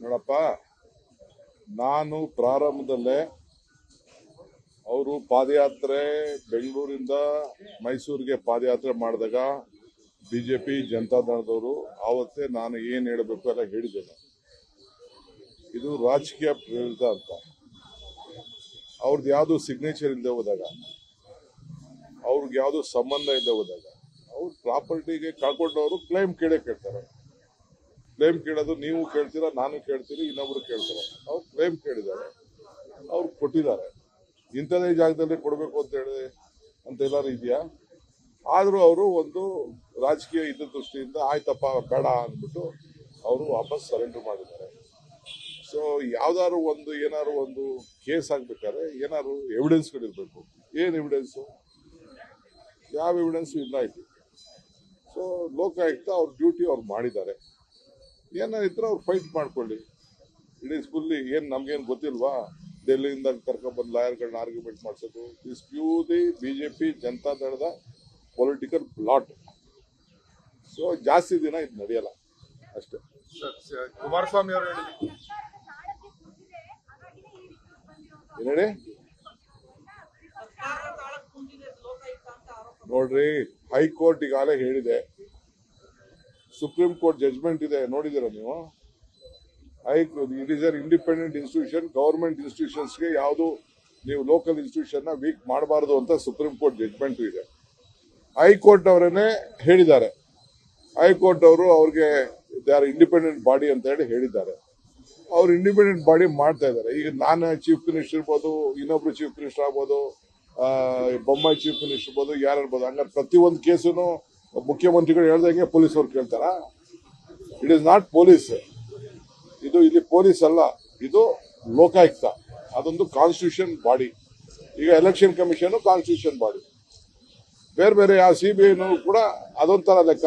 ನೋಡಪ್ಪ, ನಾನು ಪ್ರಾರಂಭದಲ್ಲೇ ಅವರು ಪಾದಯಾತ್ರೆ ಬೆಂಗಳೂರಿಂದ ಮೈಸೂರಿಗೆ ಪಾದಯಾತ್ರೆ ಮಾಡಿದಾಗ ಬಿಜೆಪಿ ಜನತಾದಳದವರು ಆವತ್ತೇ ನಾನು ಏನು ಹೇಳಬೇಕು ಎಲ್ಲ ಹೇಳಿದ್ದೇನೆ. ಇದು ರಾಜಕೀಯ ಪ್ರೇರಿತ ಅಂತ. ಅವ್ರದ್ದು ಯಾವುದು ಸಿಗ್ನೇಚರ್ ಇಲ್ಲದೆ ಹೋದಾಗ, ಅವ್ರಿಗೆ ಯಾವುದು ಸಂಬಂಧ ಇಲ್ಲದೆ ಹೋದಾಗ, ಅವ್ರ ಪ್ರಾಪರ್ಟಿಗೆ ಕಳ್ಕೊಂಡವರು ಕ್ಲೈಮ್ ಕೇಳ್ತಾರೆ. ಕ್ಲೈಮ್ ಕೇಳೋದು ನೀವು ಕೇಳ್ತೀರಾ, ನಾನು ಕೇಳ್ತೀರಿ, ಇನ್ನೊಬ್ರು ಕೇಳ್ತಾರೆ. ಅವ್ರು ಕ್ಲೈಮ್ ಕೇಳಿದ್ದಾರೆ, ಅವ್ರು ಕೊಟ್ಟಿದ್ದಾರೆ. ಇಂಥದೇ ಜಾಗದಲ್ಲಿ ಕೊಡಬೇಕು ಅಂತ ಎಲ್ಲರೂ ಇದೆಯಾ? ಆದರೂ ಅವರು ಒಂದು ರಾಜಕೀಯ ದೃಷ್ಟಿಯಿಂದ ಆಯ್ತಪ್ಪ ಬೇಡ ಅಂದ್ಬಿಟ್ಟು ಅವರು ವಾಪಸ್ ಸರೆಂಡರ್ ಮಾಡಿದ್ದಾರೆ. ಸೊ ಯಾವ್ದಾದ್ರು ಏನಾದ್ರು ಒಂದು ಕೇಸ್ ಆಗ್ಬೇಕಾದ್ರೆ ಏನಾದ್ರು ಎವಿಡೆನ್ಸ್ಗಳಿರ್ಬೇಕು. ಏನು ಎವಿಡೆನ್ಸು? ಯಾವ ಎವಿಡೆನ್ಸು ಇಲ್ಲ ಇಲ್ಲಿ. ಸೊ ಲೋಕಾಯುಕ್ತ ಅವ್ರ ಡ್ಯೂಟಿ ಅವ್ರು ಮಾಡಿದ್ದಾರೆ. ಏನಾದ್ರು ಅವ್ರು ಫೈಟ್ ಮಾಡ್ಕೊಳ್ಳಿ. ಇಡೀ ಫುಲ್ಲಿ ಏನು ನಮ್ಗೇನು ಗೊತ್ತಿಲ್ವಾ? ಡೆಲ್ಲಿಯಿಂದ ಕರ್ಕೊಂಡ್ಬಂದು ಲಾಯರ್ಗಳನ್ನ ಆರ್ಗ್ಯುಮೆಂಟ್ ಮಾಡಿಸೋದು ಇಸ್ ಪ್ಯೂರ್ಲಿ ಬಿಜೆಪಿ ಜನತಾದಳದ ಪೊಲಿಟಿಕಲ್ ಪ್ಲಾಟ್. ಸೊ ಜಾಸ್ತಿ ದಿನ ಇದು ನಡೆಯಲ್ಲ ಅಷ್ಟೇ. ಕುಮಾರಸ್ವಾಮಿ ಅವರು ಏನೇಳಿ ನೋಡ್ರಿ, ಹೈಕೋರ್ಟ್ ಈಗಾಗಲೇ ಹೇಳಿದೆ. ಸುಪ್ರೀಂ ಕೋರ್ಟ್ ಜಜ್ಮೆಂಟ್ ಇದೆ, ನೋಡಿದಿರ ನೀವು? It is an independent institution. Government ಇನ್ಸ್ಟಿಟ್ಯೂಷನ್ಸ್ಗೆ ಯಾವುದು ನೀವು ಲೋಕಲ್ ಇನ್ಸ್ಟಿಟ್ಯೂಷನ್ ವೀಕ್ ಮಾಡಬಾರದು ಅಂತ ಸುಪ್ರೀಂ ಕೋರ್ಟ್ ಜಜ್ಮೆಂಟ್ ಇದೆ. ಹೈಕೋರ್ಟ್ ಅವರನ್ನೇ ಹೇಳಿದ್ದಾರೆ. ಹೈಕೋರ್ಟ್ ಅವರು ಅವ್ರಿಗೆ ದೇ ಆರ್ ಇಂಡಿಪೆಂಡೆಂಟ್ ಬಾಡಿ ಅಂತ ಹೇಳಿದ್ದಾರೆ. ಅವ್ರು ಇಂಡಿಪೆಂಡೆಂಟ್ ಬಾಡಿ ಮಾಡ್ತಾ ಇದ್ದಾರೆ. ಈಗ ನಾನು ಚೀಫ್ ಮಿನಿಸ್ಟರ್ ಇರ್ಬೋದು, ಇನ್ನೊಬ್ರು ಚೀಫ್ ಮಿನಿಸ್ಟರ್ ಆಗ್ಬೋದು, ಬೊಮ್ಮಾಯಿ ಚೀಫ್ ಮಿನಿಸ್ಟರ್ ಇರ್ಬೋದು, ಯಾರು ಇರ್ಬೋದು. ಹಂಗಾರೆ ಪ್ರತಿಯೊಂದು ಕೇಸನ್ನು ಮುಖ್ಯಮಂತ್ರಿಗಳು ಹೇಳ್ದಂಗೆ ಪೊಲೀಸವ್ರು ಕೇಳ್ತಾರ? It is not police. ಇದು ಇಲ್ಲಿ ಪೊಲೀಸ್ ಅಲ್ಲ, ಇದು ಲೋಕಾಯುಕ್ತ. ಅದೊಂದು ಕಾನ್ಸ್ಟಿಟ್ಯೂಷನ್ ಬಾಡಿ. ಈಗ ಎಲೆಕ್ಷನ್ ಕಮಿಷನ್ ಕಾನ್ಸ್ಟಿಟ್ಯೂಷನ್ ಬಾಡಿ. ಬೇರೆ ಬೇರೆ ಯಾವ CBI ಕೂಡ ಅದೊಂಥರ ಲೆಕ್ಕ.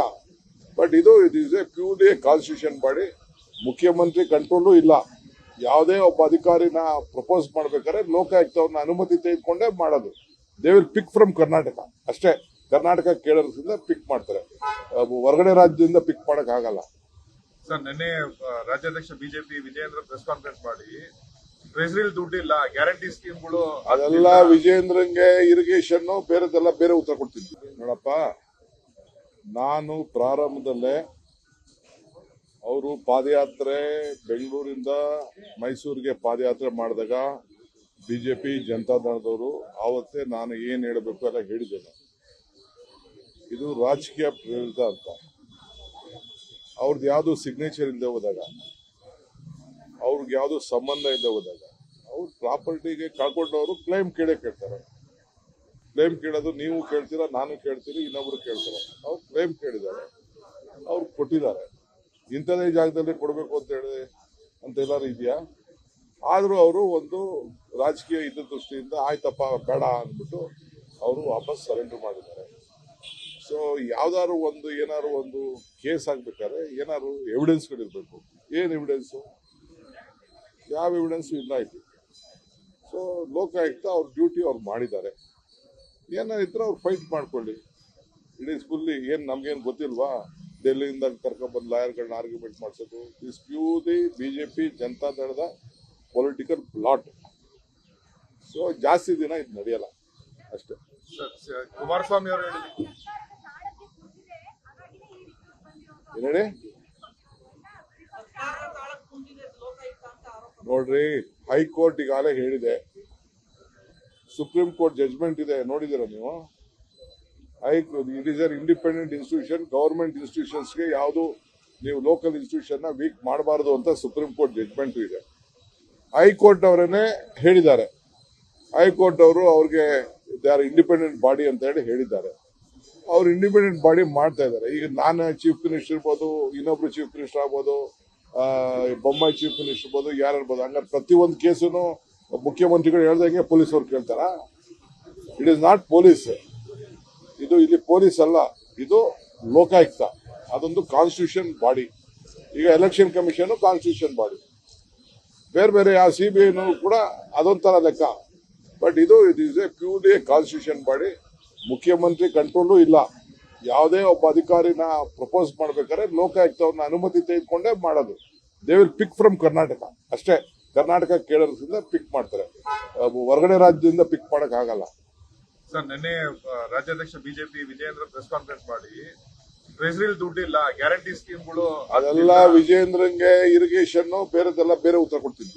But it is A purely constitution body. ಮುಖ್ಯಮಂತ್ರಿ ಕಂಟ್ರೋಲು ಇಲ್ಲ. ಯಾವುದೇ ಒಬ್ಬ ಅಧಿಕಾರಿನ ಪ್ರಪೋಸ್ ಮಾಡ್ಬೇಕಾದ್ರೆ ಲೋಕಾಯುಕ್ತವ್ರನ್ನ ಅನುಮತಿ ತೆಗೆದುಕೊಂಡೇ ಮಾಡೋದು. They will pick from Karnataka ಅಷ್ಟೇ. ಕರ್ನಾಟಕ ಕೇಳೋದ್ರಿಂದ ಪಿಕ್ ಮಾಡ್ತಾರೆ, ಹೊರಗಡೆ ರಾಜ್ಯದಿಂದ ಪಿಕ್ ಮಾಡಕ್ ಆಗಲ್ಲ. ಸರ್, ನಿನ್ನೆ ರಾಜ್ಯಾಧ್ಯಕ್ಷ ಬಿಜೆಪಿ ವಿಜಯೇಂದ್ರ ಪ್ರೆಸ್ ಕಾನ್ಫರೆನ್ಸ್ ಮಾಡಿ ಟ್ರೆಜರಿಲಿ ದುಡ್ಡಿಲ್ಲ, ಗ್ಯಾರಂಟಿ ಸ್ಕೀಮ್ಗಳು ಅದೆಲ್ಲ ವಿಜಯೇಂದ್ರಂಗೆ ಇರಿಗೇಷನ್ ಬೇರೆದೆಲ್ಲ ಬೇರೆ ಉತ್ತರ ಕೊಡ್ತಿದ್ವಿ. ನೋಡಪ್ಪ, ನಾನು ಪ್ರಾರಂಭದಲ್ಲೇ ಅವರು ಪಾದಯಾತ್ರೆ ಬೆಂಗಳೂರಿಂದ ಮೈಸೂರಿಗೆ ಪಾದಯಾತ್ರೆ ಮಾಡಿದಾಗ ಬಿಜೆಪಿ ಜನತಾದಳದವರು ಆವತ್ತೇ ನಾನು ಏನು ಹೇಳಬೇಕು ಎಲ್ಲ ಹೇಳಿದ್ದೇನೆ. ಇದು ರಾಜಕೀಯ ಪ್ರೇರಿತ ಅಂತ. ಅವ್ರದ್ದು ಯಾವುದು ಸಿಗ್ನೇಚರ್ ಇಲ್ಲದೆ ಹೋದಾಗ, ಅವ್ರಿಗೆ ಯಾವುದು ಸಂಬಂಧ ಇಲ್ಲದೆ ಹೋದಾಗ, ಅವ್ರ ಪ್ರಾಪರ್ಟಿಗೆ ಕಳ್ಕೊಂಡವರು ಕ್ಲೈಮ್ ಕೇಳ್ತಾರೆ. ಕ್ಲೈಮ್ ಕೇಳೋದು ನೀವು ಕೇಳ್ತೀರಾ, ನಾನು ಕೇಳ್ತೀರಿ, ಇನ್ನೊಬ್ರು ಕೇಳ್ತಾರೆ. ಅವ್ರು ಕ್ಲೈಮ್ ಕೇಳಿದ್ದಾರೆ, ಅವ್ರು ಕೊಟ್ಟಿದ್ದಾರೆ. ಇಂಥದೇ ಜಾಗದಲ್ಲಿ ಕೊಡಬೇಕು ಅಂತ ಎಲ್ಲರೂ ಇದೆಯಾ? ಆದರೂ ಅವರು ಒಂದು ರಾಜಕೀಯ ದೃಷ್ಟಿಯಿಂದ ಆಯ್ತಪ್ಪ ಬೇಡ ಅಂದ್ಬಿಟ್ಟು ಅವರು ವಾಪಸ್ ಸರೆಂಡರ್ ಮಾಡಿದ್ದಾರೆ. ಸೊ ಯಾವ್ದಾದ್ರು ಏನಾದ್ರು ಒಂದು ಕೇಸ್ ಆಗ್ಬೇಕಾದ್ರೆ ಏನಾದ್ರು ಎವಿಡೆನ್ಸ್ಗಳಿರ್ಬೇಕು. ಏನು ಎವಿಡೆನ್ಸು? ಯಾವ ಎವಿಡೆನ್ಸು ಇಲ್ಲ ಇಲ್ಲಿ. ಸೊ ಲೋಕಾಯುಕ್ತ ಅವ್ರ ಡ್ಯೂಟಿ ಅವ್ರು ಮಾಡಿದ್ದಾರೆ. ಏನಾದ್ರು ಅವ್ರು ಫೈಟ್ ಮಾಡ್ಕೊಳ್ಳಿ. ಇಡೀ ಫುಲ್ಲಿ ಏನು ನಮ್ಗೇನು ಗೊತ್ತಿಲ್ವಾ? ಡೆಲ್ಲಿಯಿಂದ ಕರ್ಕೊಂಡ್ಬಂದು ಲಾಯರ್ಗಳನ್ನ ಆರ್ಗ್ಯುಮೆಂಟ್ ಮಾಡಿಸೋದು ಇಸ್ ಪ್ಯೂರ್ಲಿ ಬಿಜೆಪಿ ಜನತಾದಳದ ಪೊಲಿಟಿಕಲ್ ಪ್ಲಾಟ್. ಸೊ ಜಾಸ್ತಿ ದಿನ ಇದು ನಡೆಯಲ್ಲ ಅಷ್ಟೇ. ಕುಮಾರಸ್ವಾಮಿ ಅವರು ಏನೇಳಿ ನೋಡ್ರಿ, ಹೈಕೋರ್ಟ್ ಈಗಾಗಲೇ ಹೇಳಿದೆ. ಸುಪ್ರೀಂ ಕೋರ್ಟ್ ಜಜ್ಮೆಂಟ್ ಇದೆ, ನೋಡಿದಿರ ನೀವು? It is an independent institution. Government ಇನ್ಸ್ಟಿಟ್ಯೂಷನ್ಸ್ಗೆ ಯಾವುದು ನೀವು ಲೋಕಲ್ ಇನ್ಸ್ಟಿಟ್ಯೂಷನ್ ವೀಕ್ ಮಾಡಬಾರದು ಅಂತ ಸುಪ್ರೀಂ ಕೋರ್ಟ್ ಜಜ್ಮೆಂಟ್ ಇದೆ. ಹೈಕೋರ್ಟ್ ಅವರನ್ನೇ ಹೇಳಿದ್ದಾರೆ. ಹೈಕೋರ್ಟ್ ಅವರು ಅವ್ರಿಗೆ ದೇ ಆರ್ ಇಂಡಿಪೆಂಡೆಂಟ್ ಬಾಡಿ ಅಂತ ಹೇಳಿದ್ದಾರೆ. ಅವ್ರು ಇಂಡಿಪೆಂಡೆಂಟ್ ಬಾಡಿ ಮಾಡ್ತಾ ಇದ್ದಾರೆ. ಈಗ ನಾನು ಚೀಫ್ ಮಿನಿಸ್ಟರ್ ಇರ್ಬೋದು, ಇನ್ನೊಬ್ರು ಚೀಫ್ ಮಿನಿಸ್ಟರ್ ಆಗ್ಬೋದು, ಬೊಮ್ಮಾಯಿ ಚೀಫ್ ಮಿನಿಸ್ಟರ್ ಇರ್ಬೋದು, ಯಾರು ಇರ್ಬೋದು. ಹಂಗಾರೆ ಪ್ರತಿಯೊಂದು ಕೇಸನ್ನು ಮುಖ್ಯಮಂತ್ರಿಗಳು ಹೇಳ್ದಂಗೆ ಪೊಲೀಸವ್ರು ಕೇಳ್ತಾರ? It is not police. ಇದು ಇಲ್ಲಿ ಪೊಲೀಸ್ ಅಲ್ಲ, ಇದು ಲೋಕಾಯುಕ್ತ. ಅದೊಂದು ಕಾನ್ಸ್ಟಿಟ್ಯೂಷನ್ ಬಾಡಿ. ಈಗ ಎಲೆಕ್ಷನ್ ಕಮಿಷನ್ ಕಾನ್ಸ್ಟಿಟ್ಯೂಷನ್ ಬಾಡಿ. ಬೇರೆ ಬೇರೆ ಯಾವ CBI ಕೂಡ ಅದೊಂಥರ ಲೆಕ್ಕ. But it is A purely constitution body. ಮುಖ್ಯಮಂತ್ರಿ ಕಂಟ್ರೋಲು ಇಲ್ಲ. ಯಾವುದೇ ಒಬ್ಬ ಅಧಿಕಾರಿನ ಪ್ರಪೋಸ್ ಮಾಡ್ಬೇಕಾದ್ರೆ ಲೋಕಾಯುಕ್ತವ್ರನ್ನ ಅನುಮತಿ ತೆಗೆದುಕೊಂಡೇ ಮಾಡೋದು. They will pick from Karnataka ಅಷ್ಟೇ. ಕರ್ನಾಟಕ ಕೇಳೋದ್ರಿಂದ ಪಿಕ್ ಮಾಡ್ತಾರೆ, ಹೊರಗಡೆ ರಾಜ್ಯದಿಂದ ಪಿಕ್ ಮಾಡಕ್ ಆಗಲ್ಲ. ಸರ್ ನಿನ್ನೆ ರಾಜ್ಯಾಧ್ಯಕ್ಷ ಬಿಜೆಪಿ ವಿಜಯೇಂದ್ರ ಪ್ರೆಸ್ ಕಾನ್ಫರೆನ್ಸ್ ಮಾಡಿ ಟ್ರೆಜರಿಲಿ ದುಡ್ಡಿಲ್ಲ, ಗ್ಯಾರಂಟಿ ಸ್ಕೀಮ್ಗಳು ಅದೆಲ್ಲ ವಿಜೇಂದ್ರಂಗೆ ಇರಿಗೇಷನ್ ಬೇರೆದೆಲ್ಲ ಬೇರೆ ಉತ್ತರ ಕೊಡ್ತಿದ್ವಿ.